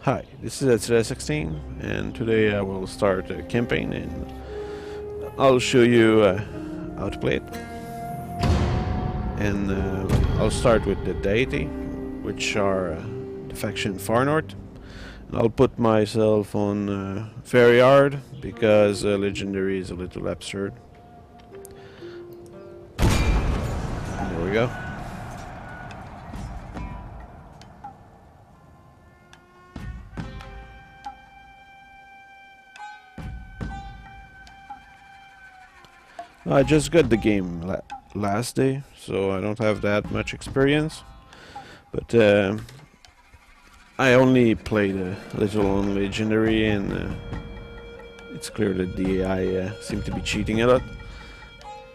Hi, this is Ed 16 and today I will start a campaign and I'll show you how to play it. And I'll start with the deity, which are the faction Far North. And I'll put myself on very hard because legendary is a little absurd. And there we go. I just got the game last day, so I don't have that much experience. But I only played a little on Legendary, and it's clear that the AI seem to be cheating a lot.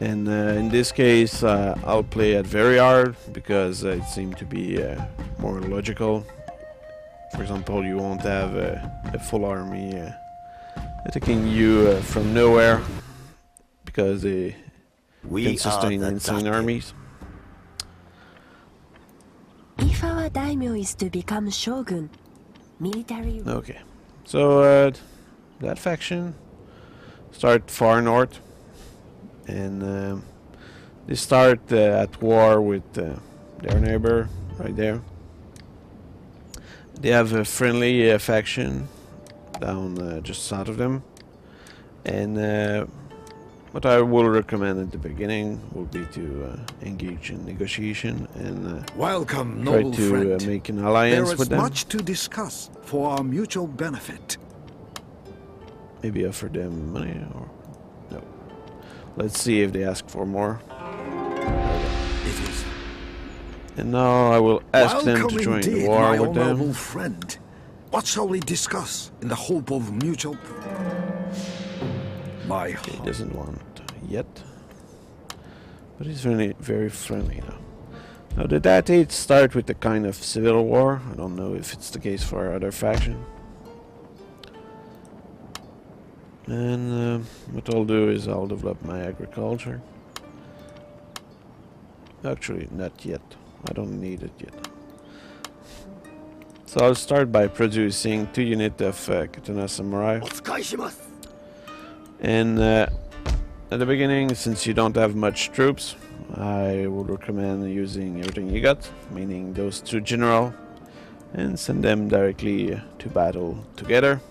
And in this case, I'll play at very hard because it seemed to be more logical. For example, you won't have a full army attacking you from nowhere, because they can sustain insane armies. If our daimyo is to become shogun, military... Okay, so that faction start far north, and they start at war with their neighbor right there. They have a friendly faction down just south of them, and what I will recommend at the beginning will be to engage in negotiation and Welcome, try noble to friend. make an alliance There with is them. much to discuss for our mutual benefit. Maybe offer them money or no. Let's see if they ask for more. It is. And now I will ask them to Welcome join the indeed, war my with honorable them. friend. What shall we discuss in the hope of mutual... My He heart. doesn't want yet, but he's very, very friendly now. Now the deities start with a kind of civil war. I don't know if it's the case for our other faction. And what I'll do is I'll develop my agriculture. Actually, not yet. I don't need it yet. So I'll start by producing 2 units of katana samurai. And at the beginning, since you don't have much troops, I would recommend using everything you got, meaning those 2 general, and send them directly to battle together.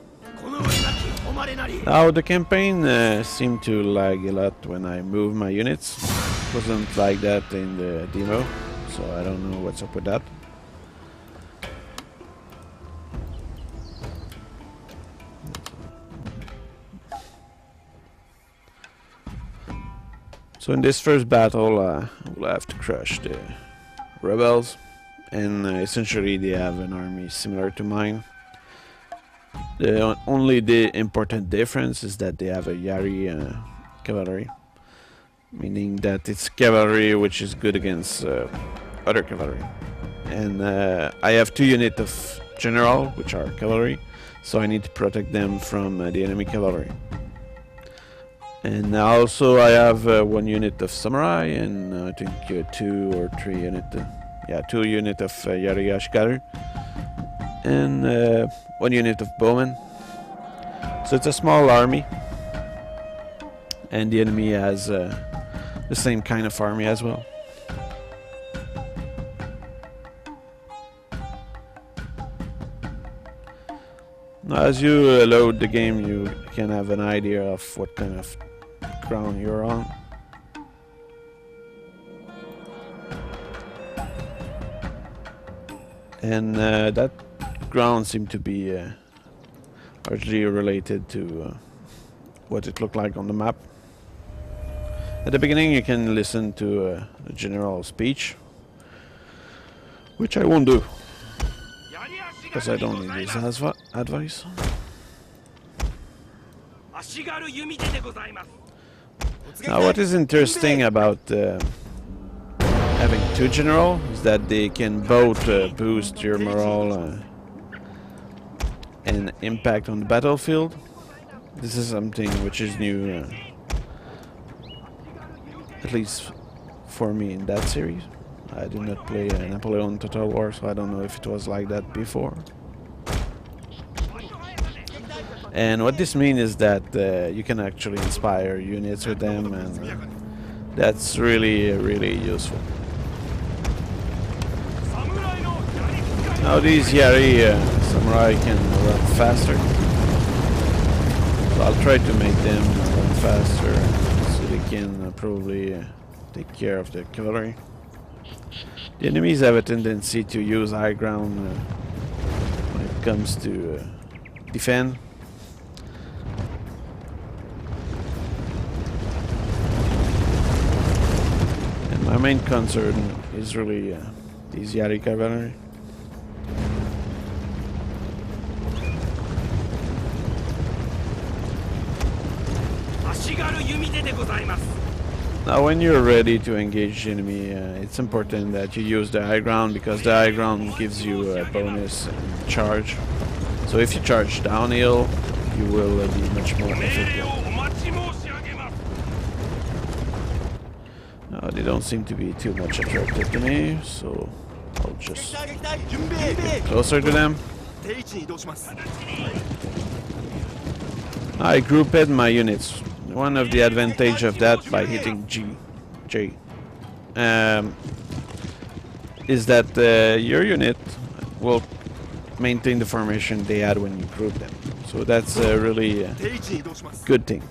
Now the campaign seemed to lag a lot when I moved my units. It wasn't like that in the demo, so I don't know what's up with that. So in this first battle, we'll have to crush the rebels, and essentially they have an army similar to mine. Only the important difference is that they have a Yari cavalry, meaning that it's cavalry which is good against other cavalry. And I have 2 units of general, which are cavalry, so I need to protect them from the enemy cavalry. And also I have 1 unit of samurai, and I think 2 or 3 units, 2 units of Yari Ashikaru, and 1 unit of bowman. So it's a small army, and the enemy has the same kind of army as well. Now, as you load the game, you can have an idea of what kind of ground you're on. And that ground seemed to be largely related to what it looked like on the map. At the beginning you can listen to a general speech, which I won't do, because I don't need his advice. Now what is interesting about having 2 general is that they can both boost your morale and impact on the battlefield. This is something which is new, at least for me in that series. I did not play Napoleon Total War, so I don't know if it was like that before. And what this means is that you can actually inspire units with them, and that's really useful. Now these Yari samurai can run faster, so I'll try to make them run faster so they can probably take care of the cavalry. The enemies have a tendency to use high ground when it comes to defend. And my main concern is really these Yari cavalry. Now when you're ready to engage the enemy, it's important that you use the high ground, because the high ground gives you a bonus and charge. So if you charge downhill, you will be much more effective. Now they don't seem to be too much attracted to me, so I'll just get closer to them. I grouped my units. One of the advantage of that by hitting J is that your unit will maintain the formation they had when you group them. So that's a really good thing.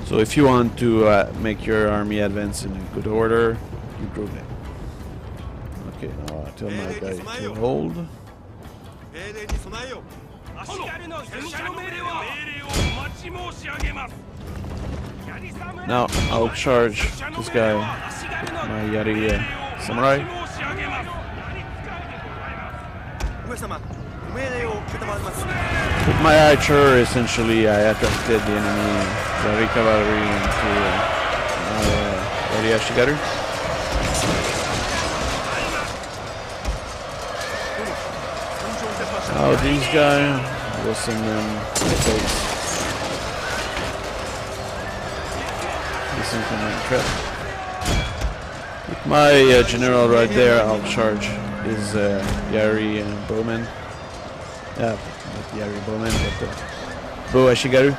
So if you want to make your army advance in a good order, you group them. Okay, now I tell my guy to hold. Now I'll charge this guy with my Yari samurai. With my archer, essentially I attracted the enemy Yari cavalry into my Yari Ashigaru. Now these guys, will send them to the base. Listen to my trap. With my general right there, I'll charge his Yari bowman. Not Yari bowman, but bough Ashigaru.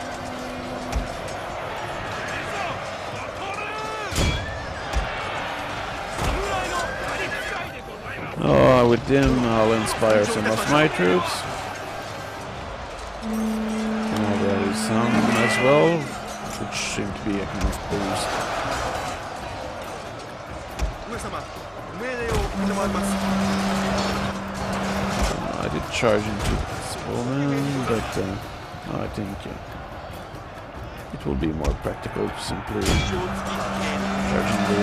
Oh, with them, I'll inspire some of my troops. And there is some as well, which seem to be a kind of boost. I did charge into this bowman, but I think it will be more practical to simply charge into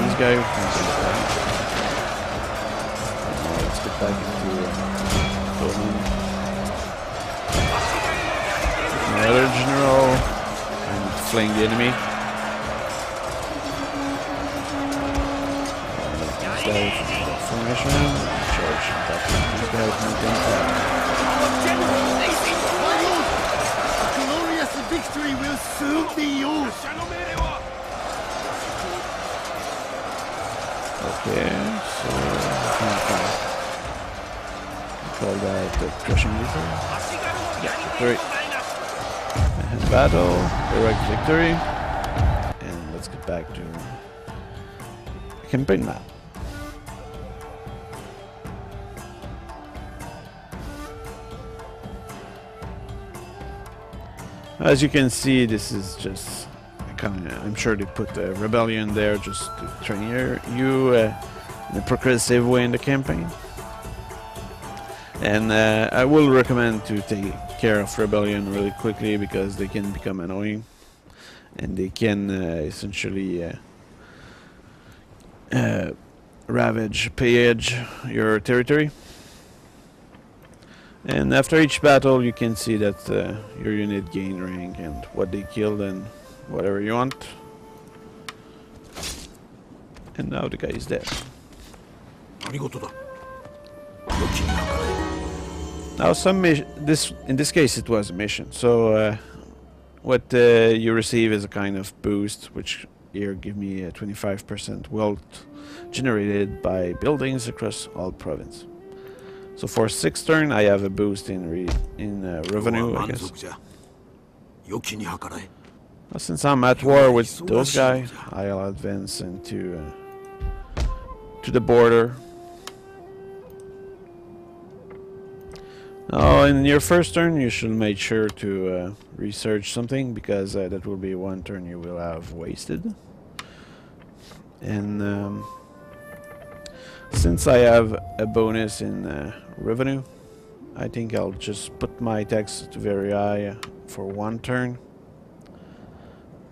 these guys. Let's get back into bowman. My other general and flaying the enemy. Formation. Charge back into these guys. Glorious victory will soon be yours. Okay, so I think call that the crushing victory. Yeah, victory. And battle, direct victory. And let's get back to the campaign map. As you can see, this is just kind of, I'm sure they put a rebellion there just to train you in a progressive way in the campaign. And I will recommend to take care of rebellion really quickly, because they can become annoying and they can essentially ravage, pillage your territory. And after each battle you can see that your unit gain rank and what they killed and whatever you want. And now the guy is dead. Now some in this case it was a mission. So what you receive is a kind of boost, which here give me a 25% wealth generated by buildings across all province. So for 6 turn, I have a boost in revenue, I guess. 良きに計らえ。 Since I'm at war with those guys, I'll advance into to the border. Now, in your first turn, you should make sure to research something, because that will be 1 turn you will have wasted. And since I have a bonus in revenue, I think I'll just put my tax to very high for 1 turn.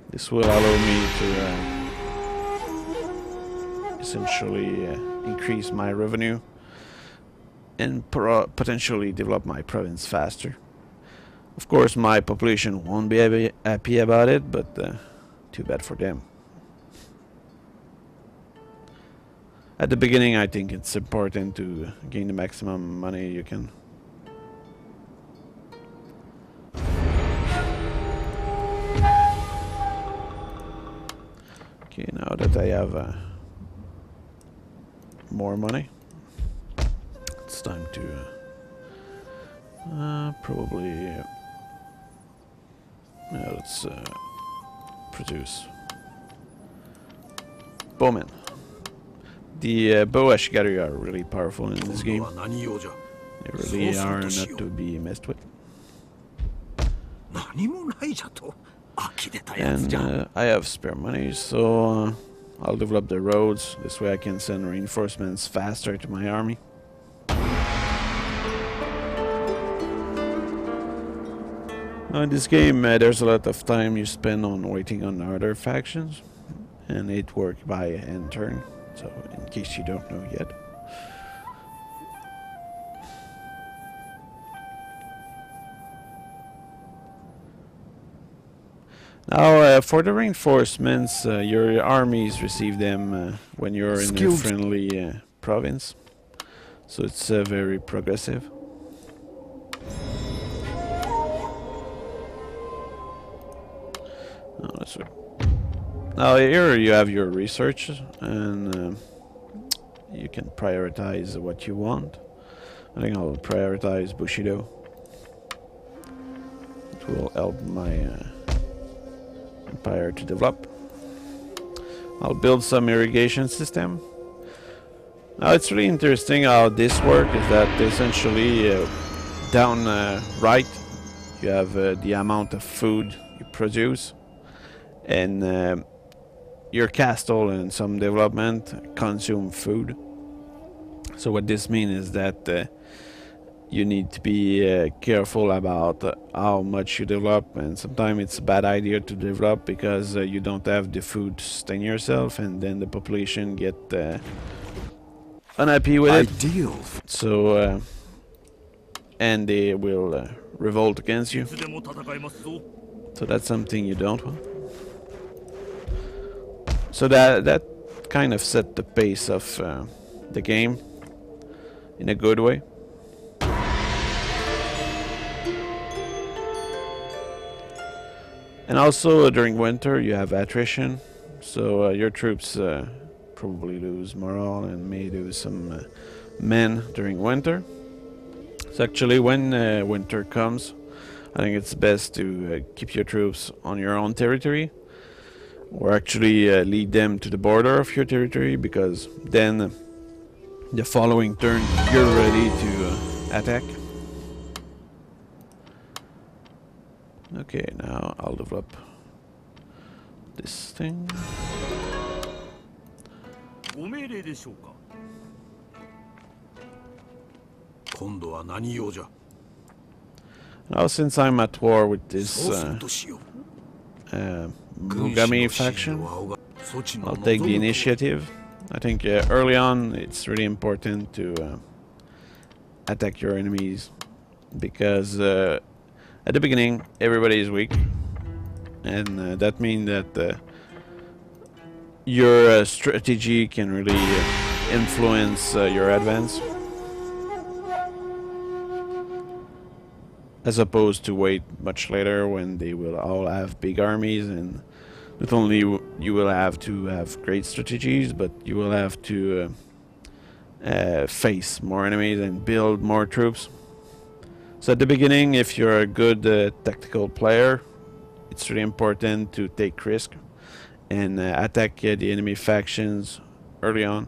This will allow me to essentially increase my revenue and potentially develop my province faster. Of course, my population won't be happy about it, but too bad for them. At the beginning, I think it's important to gain the maximum money you can. Okay, now that I have more money, it's time to probably let's produce bowman. The bow ashigari are really powerful in this game. They really are not to be messed with. And I have spare money, so I'll develop the roads. This way I can send reinforcements faster to my army. Now in this game, there's a lot of time you spend on waiting on other factions, and it works by end turn, so in case you don't know yet. Now, for the reinforcements, your armies receive them when you're in a friendly province, so it's very progressive. Oh, that's right. Now here you have your research, and you can prioritize what you want. I think I'll prioritize Bushido. It will help my empire to develop. I'll build some irrigation system. Now it's really interesting how this works, is that essentially down right you have the amount of food you produce, and your castle and some development consume food. So what this means is that you need to be careful about how much you develop, and sometimes it's a bad idea to develop because you don't have the food to sustain yourself, and then the population get unhappy with it. Ideal. So and they will revolt against you. So that's something you don't want. So that kind of set the pace of the game in a good way. And also during winter you have attrition, so your troops probably lose morale and may lose some men during winter. So actually when winter comes, I think it's best to keep your troops on your own territory, or actually lead them to the border of your territory, because then the following turn you're ready to attack. Okay, now I'll develop this thing. Now since I'm at war with this Mugami faction, I'll take the initiative. I think early on it's really important to attack your enemies, because at the beginning everybody is weak, and that means that your strategy can really influence your advance, as opposed to wait much later when they will all have big armies, and not only you will have to have great strategies, but you will have to face more enemies and build more troops. So at the beginning, if you're a good tactical player, it's really important to take risk and attack the enemy factions early on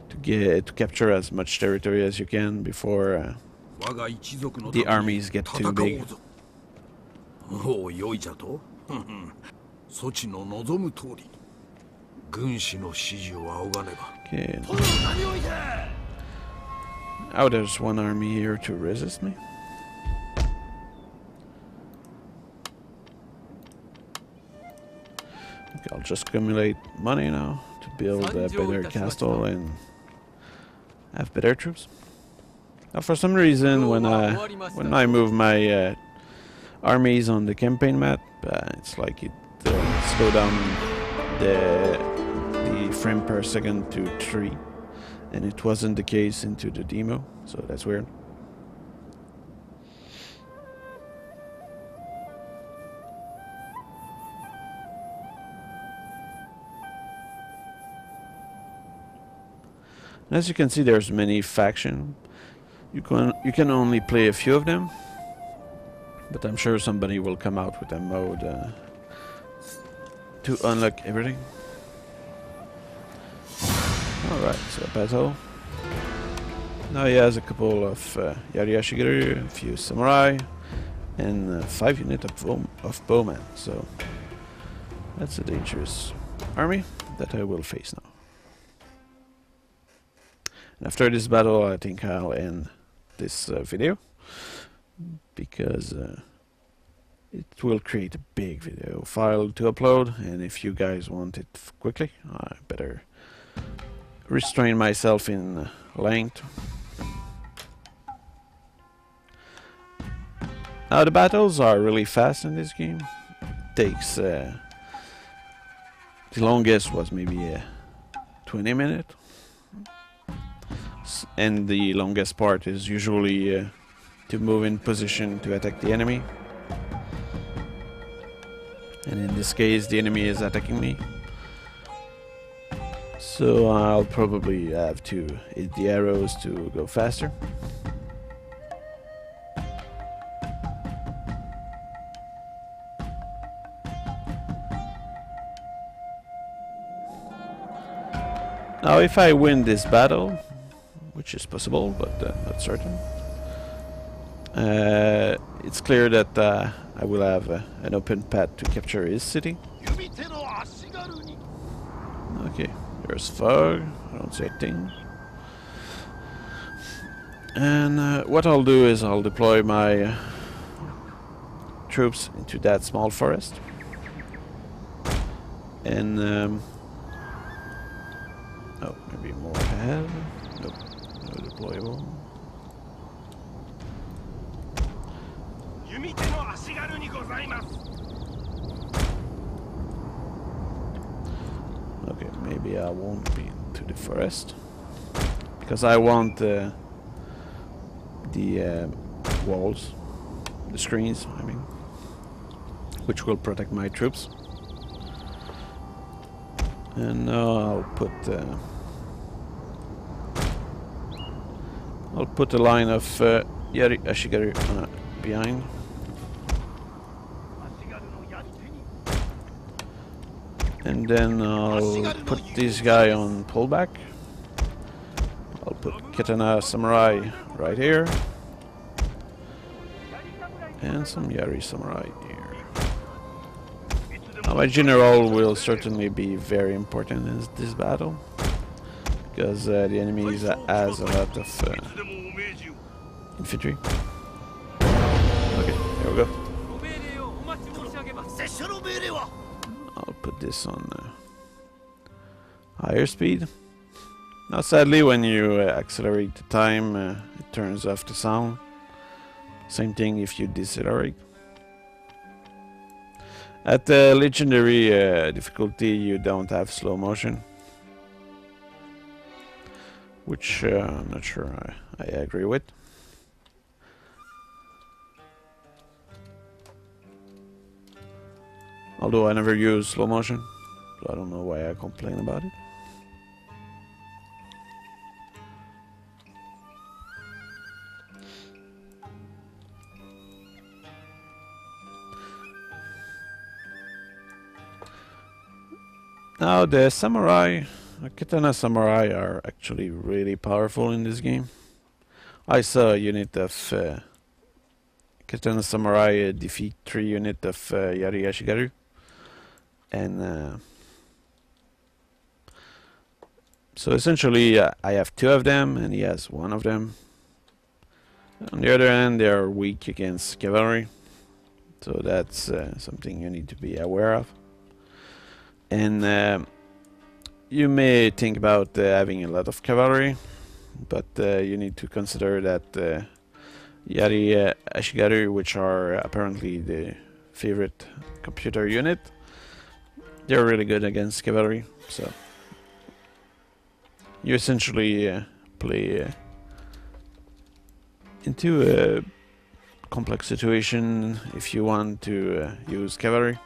to capture as much territory as you can before the armies get too big. おお、よいじゃと。そちの望む通り、軍師の指示を仰がねば。Okay. Oh, there's one army here to resist me. Okay, I'll just accumulate money now to build a better castle and have better troops. Now, for some reason, when I move my armies on the campaign map, it's like it slow down the frame per second to 3, and it wasn't the case into the demo, so that's weird. And as you can see, there's many factions. You can only play a few of them, but I'm sure somebody will come out with a mode to unlock everything. Alright, so battle. Now he has a couple of Yari Ashigaru, a few samurai, and 5 units of bowman. So that's a dangerous army that I will face now. And after this battle, I think I'll end this video, because it will create a big video file to upload, and if you guys want it quickly, I better restrain myself in length. Now the battles are really fast in this game. It takes the longest was maybe 20 minutes. And the longest part is usually to move in position to attack the enemy. And in this case, the enemy is attacking me. So I'll probably have to hit the arrows to go faster. Now if I win this battle, which is possible, but not certain, it's clear that I will have an open path to capture his city. Okay, there's fog, I don't see a thing. And what I'll do is I'll deploy my troops into that small forest. And oh, maybe more ahead. Nope. No deployable. Okay, maybe I won't be into the forest, because I want the walls, the screens, I mean, which will protect my troops. And now I'll put a line of Yari Ashigaru behind. And then I'll put this guy on pullback. I'll put Katana Samurai right here. And some Yari Samurai here. Now my general will certainly be very important in this battle, because the enemy has a lot of infantry. Okay, there we go. I'll put this on higher speed. Now sadly, when you accelerate the time, it turns off the sound. Same thing if you decelerate. At the legendary difficulty, you don't have slow motion, which I'm not sure I agree with. Although I never use slow motion, so I don't know why I complain about it. Now the samurai, katana samurai are actually really powerful in this game. I saw a unit of katana samurai defeat 3 units of Yari Ashigaru, and so essentially I have 2 of them and he has 1 of them. On the other hand, they are weak against cavalry, so that's something you need to be aware of. And you may think about having a lot of cavalry, but you need to consider that Yari Ashigaru, which are apparently the favorite computer unit, they're really good against cavalry, so you essentially play into a complex situation if you want to use cavalry.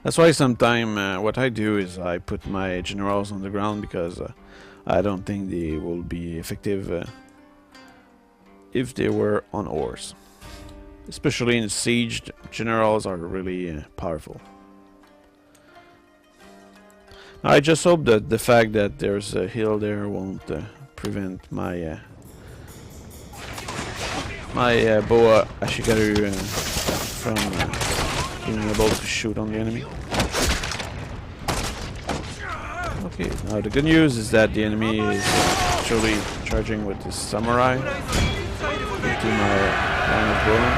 That's why sometimes what I do is I put my generals on the ground, because I don't think they will be effective if they were on horse. Especially in siege, generals are really powerful. I just hope that the fact that there's a hill there won't prevent my bough Ashigaru from being able to shoot on the enemy. Okay, now the good news is that the enemy is actually charging with his samurai into my line of bowmen.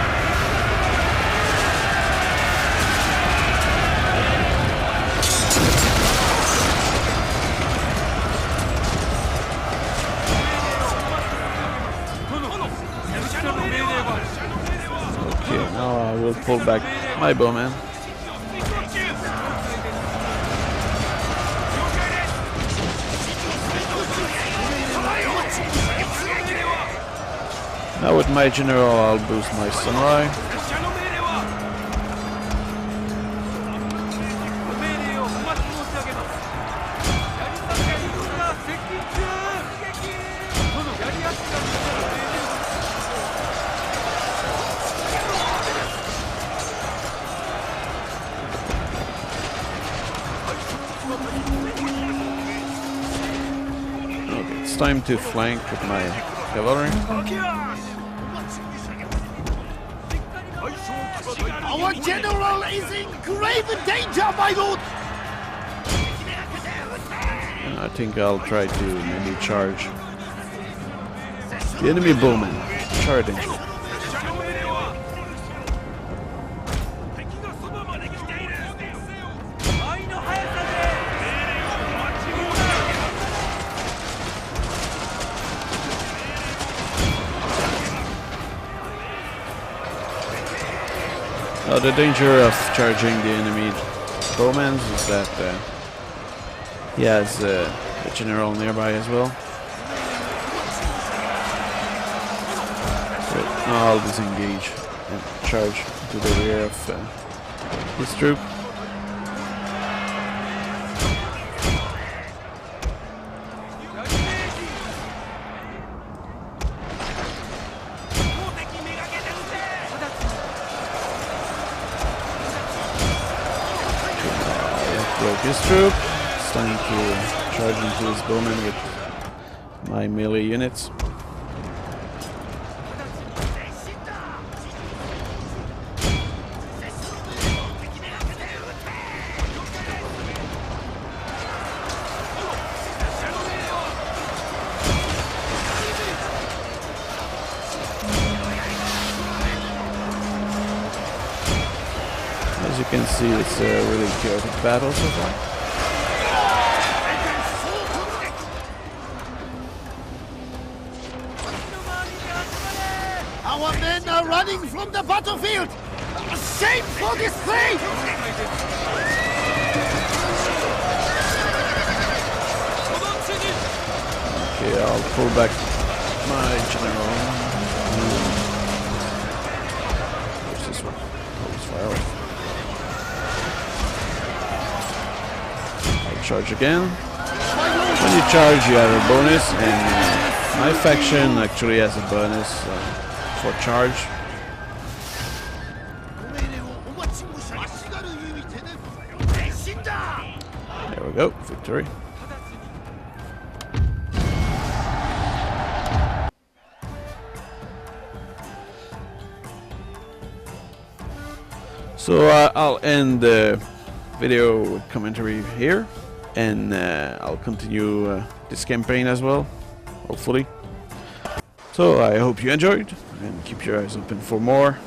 Okay, now I will pull back my bowman. Now with my general I'll boost my samurai. Okay, it's time to flank with my cavalry. Our general is in grave danger, my lord! I think I'll try to maybe charge the enemy bowman. Charging. The danger of charging the enemy bowmen is that he has a general nearby as well. So now I'll disengage and charge to the rear of his troop. His troop. It's time to charge into his bowman with my melee units. As you can see, it's a really chaotic battle so far. Our men are running from the battlefield! Shame for display! Okay, I'll pull back my general. Where's this one? Oh, it's far away. I'll charge again. When you charge, you have a bonus, and my faction actually has a bonus for charge. we go, victory. So I'll end the video commentary here, and I'll continue this campaign as well, hopefully. So I hope you enjoyed, and keep your eyes open for more.